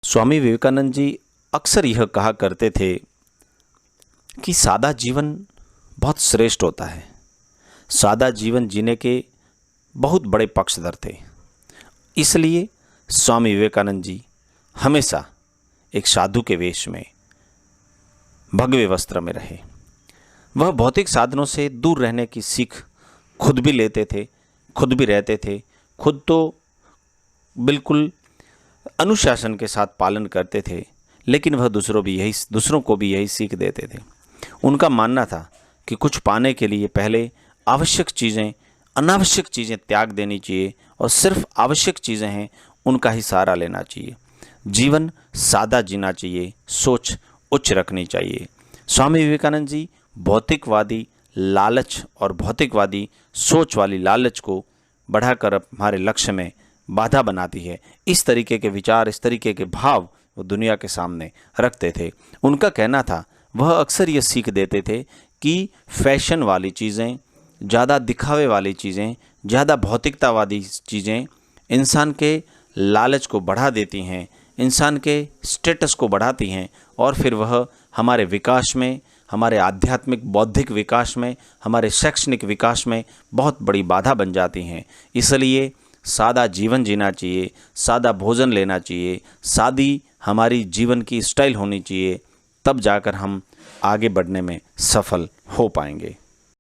स्वामी विवेकानंद जी अक्सर यह कहा करते थे कि सादा जीवन बहुत श्रेष्ठ होता है। सादा जीवन जीने के बहुत बड़े पक्षधर थे। इसलिए स्वामी विवेकानंद जी हमेशा एक साधु के वेश में भगवे वस्त्र में रहे। वह भौतिक साधनों से दूर रहने की सीख खुद भी लेते थे, खुद भी रहते थे। खुद तो बिल्कुल अनुशासन के साथ पालन करते थे, लेकिन वह दूसरों को भी यही सीख देते थे। उनका मानना था कि कुछ पाने के लिए पहले आवश्यक चीज़ें, अनावश्यक चीज़ें त्याग देनी चाहिए और सिर्फ आवश्यक चीज़ें हैं उनका ही सहारा लेना चाहिए। जीवन सादा जीना चाहिए, सोच उच्च रखनी चाहिए। स्वामी विवेकानंद जी भौतिकवादी लालच और भौतिकवादी सोच वाली लालच को बढ़ाकर हमारे लक्ष्य में बाधा बनाती है, इस तरीके के विचार, इस तरीके के भाव वो दुनिया के सामने रखते थे। उनका कहना था, वह अक्सर ये सीख देते थे कि फैशन वाली चीज़ें, ज़्यादा दिखावे वाली चीज़ें, ज़्यादा भौतिकतावादी चीज़ें इंसान के लालच को बढ़ा देती हैं, इंसान के स्टेटस को बढ़ाती हैं और फिर वह हमारे विकास में, हमारे आध्यात्मिक बौद्धिक विकास में, हमारे शैक्षणिक विकास में बहुत बड़ी बाधा बन जाती हैं। इसलिए सादा जीवन जीना चाहिए, सादा भोजन लेना चाहिए, सादी हमारी जीवन की स्टाइल होनी चाहिए, तब जाकर हम आगे बढ़ने में सफल हो पाएंगे।